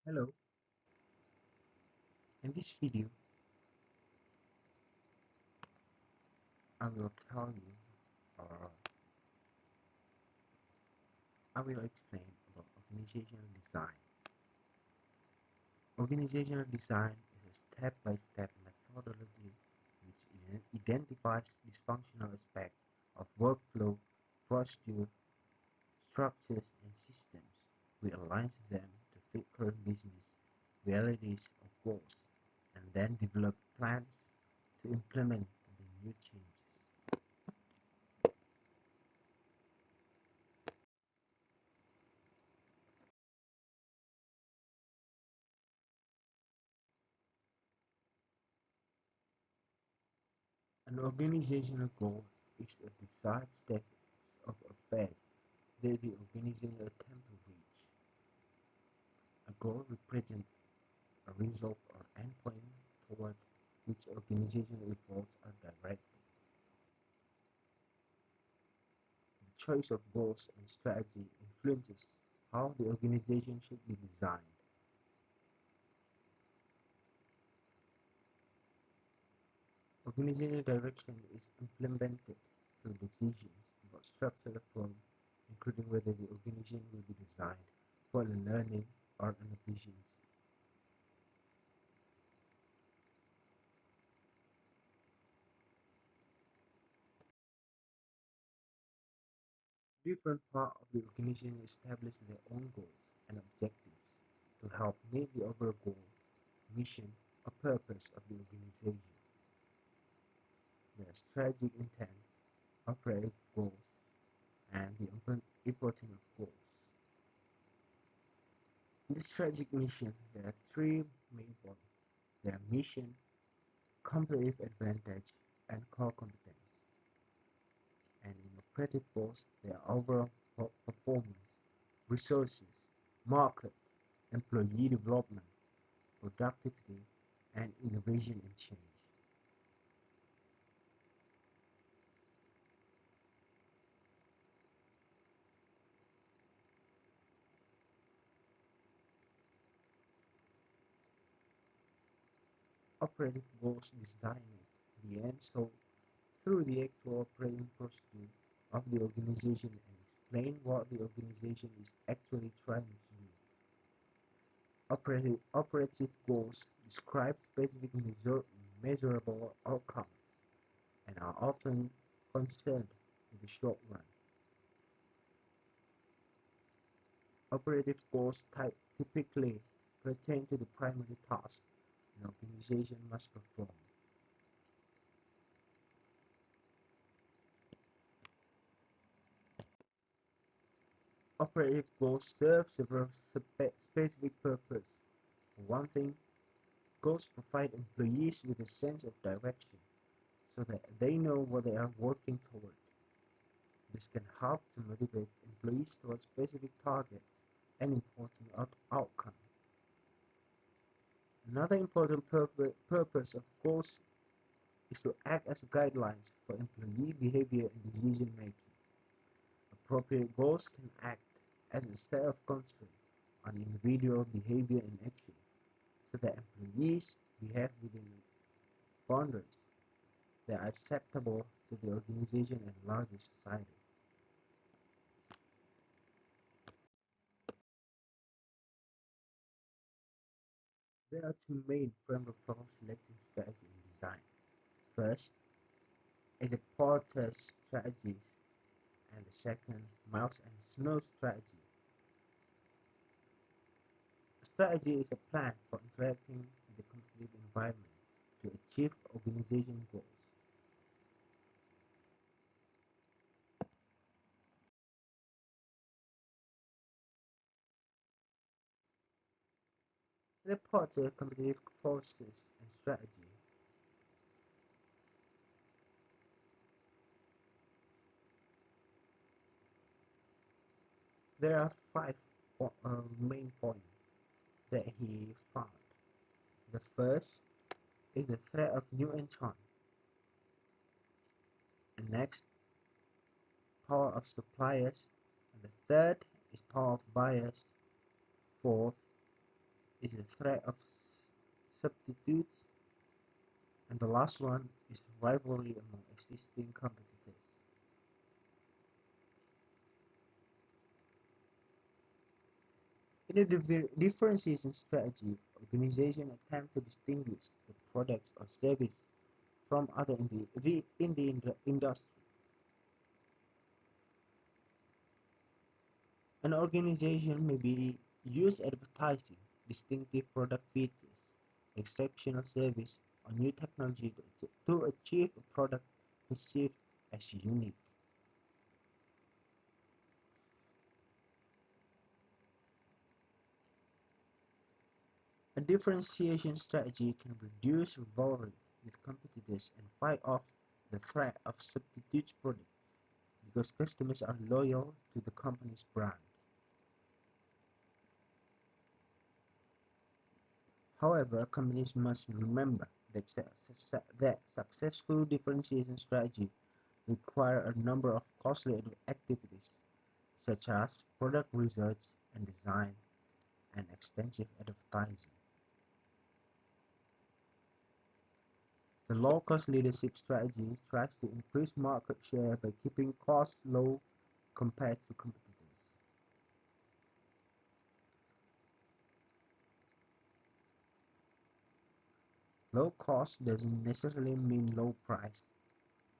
Hello, in this video I will tell you or I will explain about organizational design. Organizational design is a step-by-step methodology which identifies dysfunctional aspects of workflow, procedure, structures and systems. We align them to fit current business realities or goals and then develop plans to implement the new changes. An organizational goal is a desired state of affairs that the organization attempts to reach. A goal represents a result or endpoint toward which organizational efforts are directed. The choice of goals and strategy influences how the organization should be designed. Organizational direction is implemented through decisions about structural reform, including whether the organization will be designed for learning or an efficiency. Different parts of the organization establish their own goals and objectives to help meet the overall goal, mission, or purpose of the organization. There are strategic intent, operative goals, and the reporting of goals. In the strategic mission, there are three main points. They are mission, competitive advantage, and core competence. And in operative goals, they are overall performance, resources, market, employee development, productivity, and innovation and change. Operative goals design the end result through the actual operating procedure of the organization and explain what the organization is actually trying to do. Operative goals describe specific measurable outcomes and are often concerned with the short run. Operative goals typically pertain to the primary task an organization must perform. Operative goals serve several specific purposes. For one thing, goals provide employees with a sense of direction so that they know what they are working toward. This can help to motivate employees towards specific targets and important outcomes. Another important purpose of goals is to act as guidelines for employee behavior and decision making. Appropriate goals can act as a set of constraints on individual behavior and action so that employees behave within boundaries that are acceptable to the organization and larger society. There are two main frameworks for selecting strategy and design. First is the Porter's strategies, and the second, Miles and Snow's strategy. A strategy is a plan for interacting with the competitive environment to achieve organization goals. The Porter competitive forces and strategy. There are five main points that he found. The first is the threat of new entrant. The next, power of suppliers. And the third is power of buyers. Fourth, is the threat of substitutes, and the last one is rivalry among existing competitors. In a differentiation strategy, organizations attempt to distinguish the products or service from other in the industry. An organization may be use advertising, distinctive product features, exceptional service, or new technology to achieve a product perceived as unique. A differentiation strategy can reduce rivalry with competitors and fight off the threat of substitute products because customers are loyal to the company's brand. However, companies must remember that successful differentiation strategy require a number of costly activities such as product research and design and extensive advertising. The low-cost leadership strategy tries to increase market share by keeping costs low compared to competitors. Low cost doesn't necessarily mean low price,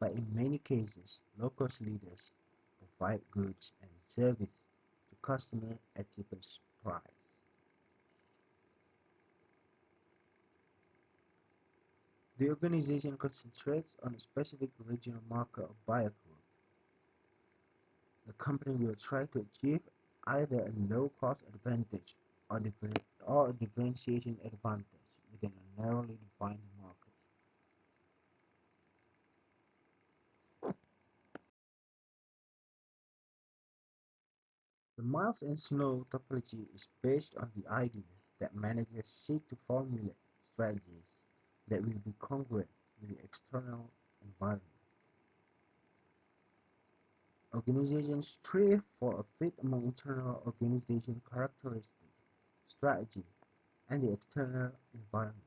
but in many cases, low-cost leaders provide goods and service to customers at cheapest price. The organization concentrates on a specific regional market or buyer group. The company will try to achieve either a low-cost advantage or a differentiation advantage within a narrowly defined market. The Miles and Snow topology is based on the idea that managers seek to formulate strategies that will be congruent with the external environment. Organizations strive for a fit among internal organization characteristics, strategy, and the external environment.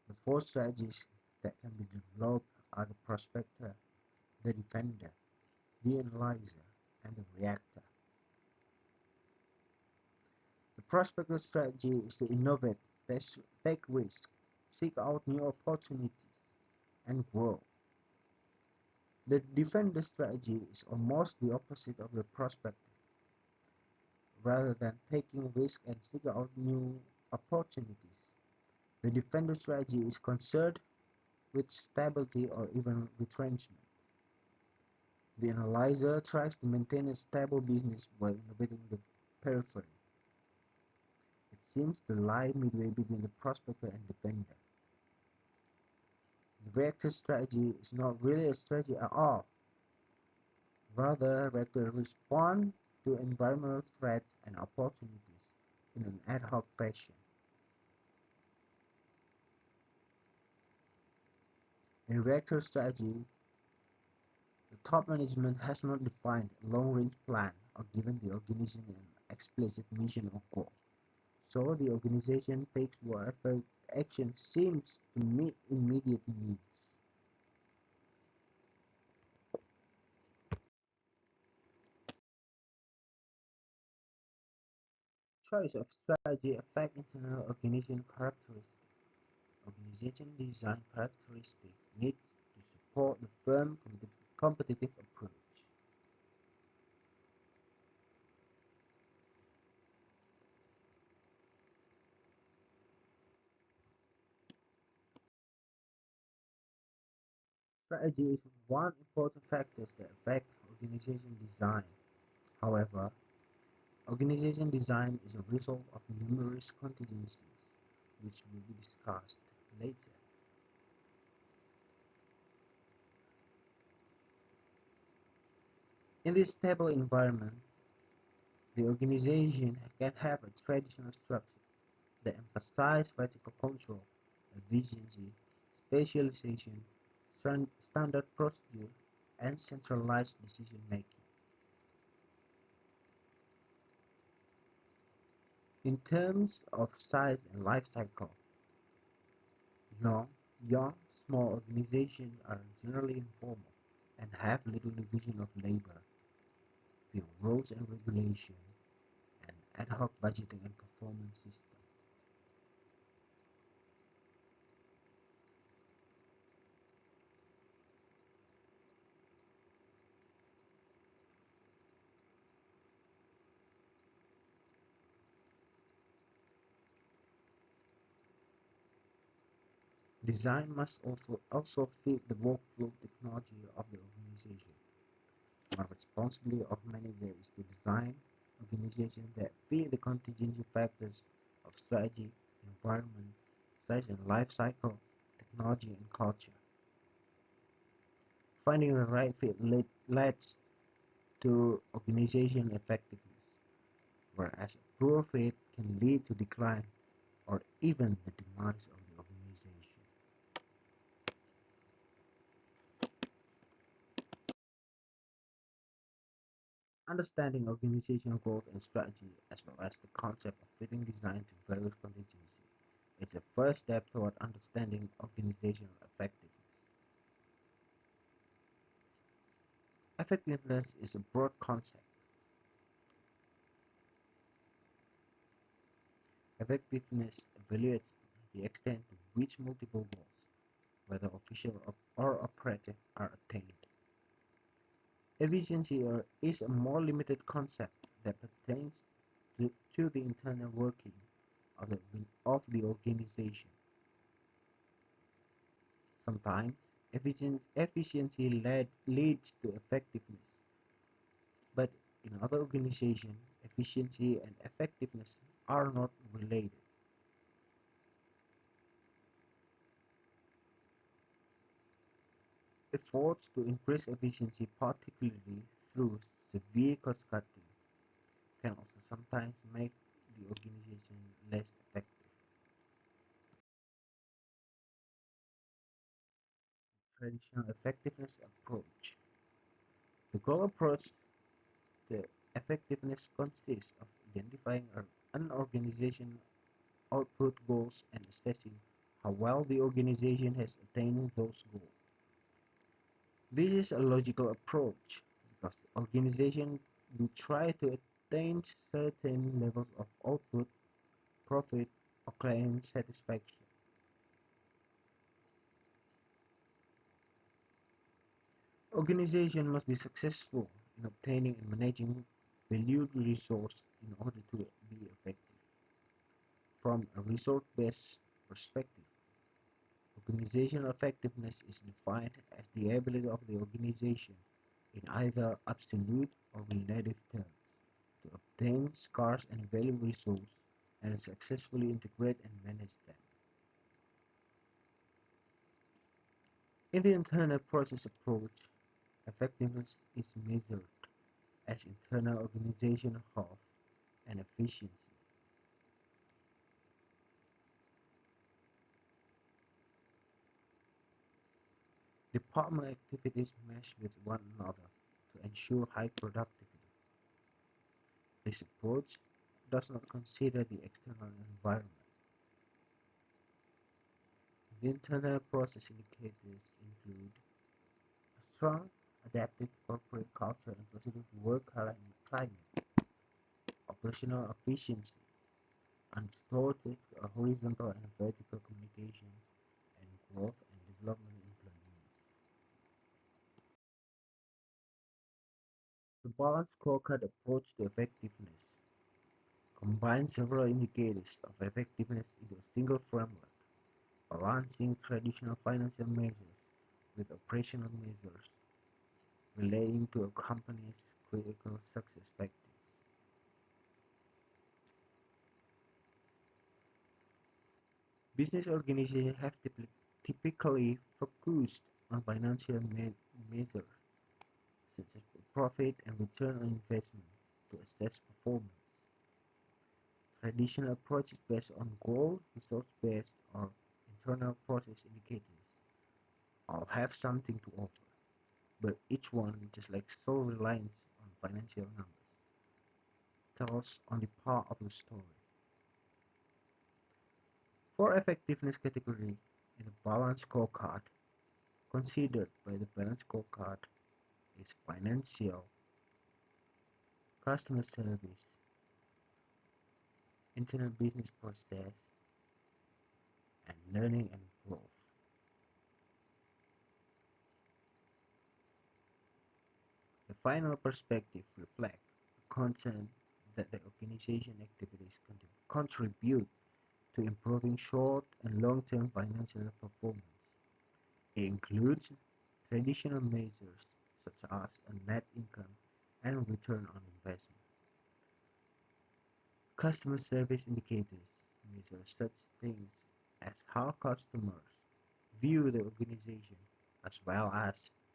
The four strategies that can be developed are the prospector, the defender, the analyzer, and the reactor. The prospector strategy is to innovate, take risks, seek out new opportunities, and grow. The defender strategy is almost the opposite of the prospector. Rather than taking risks and seek out new opportunities, the defender strategy is concerned with stability or even retrenchment. The analyzer tries to maintain a stable business while innovating the periphery. It seems to lie midway between the prospector and defender. The reactor strategy is not really a strategy at all. Rather, reactors respond to environmental threats and opportunities in an ad hoc fashion. In reactor strategy, the top management has not defined a long-range plan or given the organization an explicit mission or goal. So the organization takes whatever action seems to meet immediate needs. Choice of strategy affect internal organization characteristics. Organization design characteristics need to support the firm competitive approach. Strategy is one important factor that affect organization design. However, organization design is a result of numerous contingencies, which will be discussed later. In this stable environment, the organization can have a traditional structure that emphasizes vertical control, efficiency, specialization, standard procedure, and centralized decision making. In terms of size and life cycle, young, young, small organizations are generally informal and have little division of labor, few rules and regulation, and ad hoc budgeting and performance system. Design must also fit the workflow technology of the organization. One responsibility of manager is to design organizations that fit the contingency factors of strategy, environment, size and life cycle, technology and culture. Finding the right fit leads to organization effectiveness, whereas a poor fit can lead to decline or even the demise of the organization. Understanding organizational goals and strategy, as well as the concept of fitting design to various contingencies, is a first step toward understanding organizational effectiveness. Effectiveness is a broad concept. Effectiveness evaluates the extent to which multiple goals, whether official or operative, are attained. Efficiency is a more limited concept that pertains to the internal working of the organization. Sometimes efficiency leads to effectiveness, but in other organizations, efficiency and effectiveness are not related. Efforts to increase efficiency, particularly through severe cost cutting, can also sometimes make the organization less effective. Traditional effectiveness approach. The goal approach to effectiveness consists of identifying an organization output goals and assessing how well the organization has attained those goals. This is a logical approach because the organization will try to attain certain levels of output, profit, or client satisfaction. Organization must be successful in obtaining and managing valued resource in order to be effective. From a resource-based perspective, organizational effectiveness is defined as the ability of the organization, in either absolute or relative terms, to obtain scarce and valuable resources and successfully integrate and manage them. In the internal process approach, effectiveness is measured as internal organizational health and efficiency. Department activities mesh with one another to ensure high productivity. This approach does not consider the external environment. The internal process indicators include a strong, adaptive corporate culture and positive work climate, operational efficiency, undistorted horizontal and vertical communication, and growth and development employees. The balanced scorecard approach to effectiveness combines several indicators of effectiveness into a single framework, balancing traditional financial measures with operational measures relating to a company's critical success factors. Business organizations have typically focused on financial measures such as profit and return on investment to assess performance. Traditional approaches based on goal, resource-based, or internal process indicators all have something to offer, but each one, just like sole reliance on financial numbers, tells only part of the story. For effectiveness category in the balance scorecard, considered by the balance scorecard is financial, customer service, internal business process, and learning and growth. The final perspective reflects the content that the organization activities contribute to improving short and long-term financial performance. It includes traditional measures such as a net income and return on investment. Customer service indicators measure such things as how customers view the organization as well as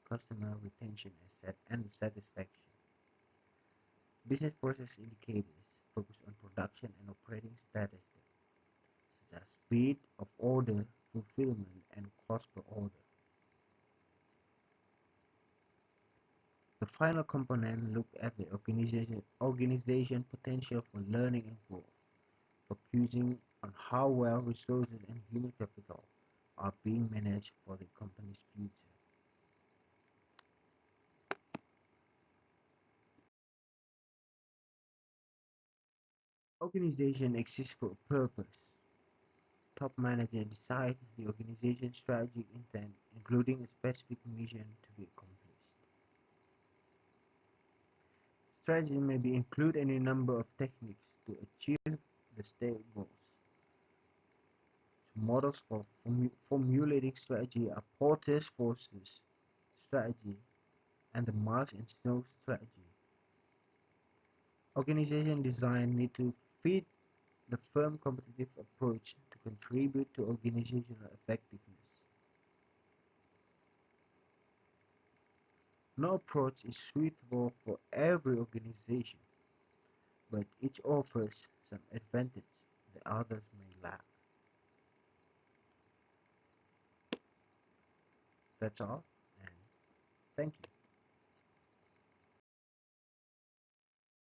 customer retention and satisfaction. Business process indicators focus on production and operating statistics such as speed of order fulfillment and cost per order. The final component looks at the organization potential for learning and growth, focusing on how well resources and human capital are being managed for the company's future. Organization exists for a purpose. Top manager decides the organization's strategic intent, including a specific mission to be accomplished. Strategy may be include any number of techniques to achieve the stated goals. So models for formulating strategy are Porter's forces strategy and the Marsh and Snow strategy. Organization design need to fit the firm competitive approach to contribute to organizational effectiveness. No approach is suitable for every organization, but each offers some advantage the others may lack. That's all, and thank you.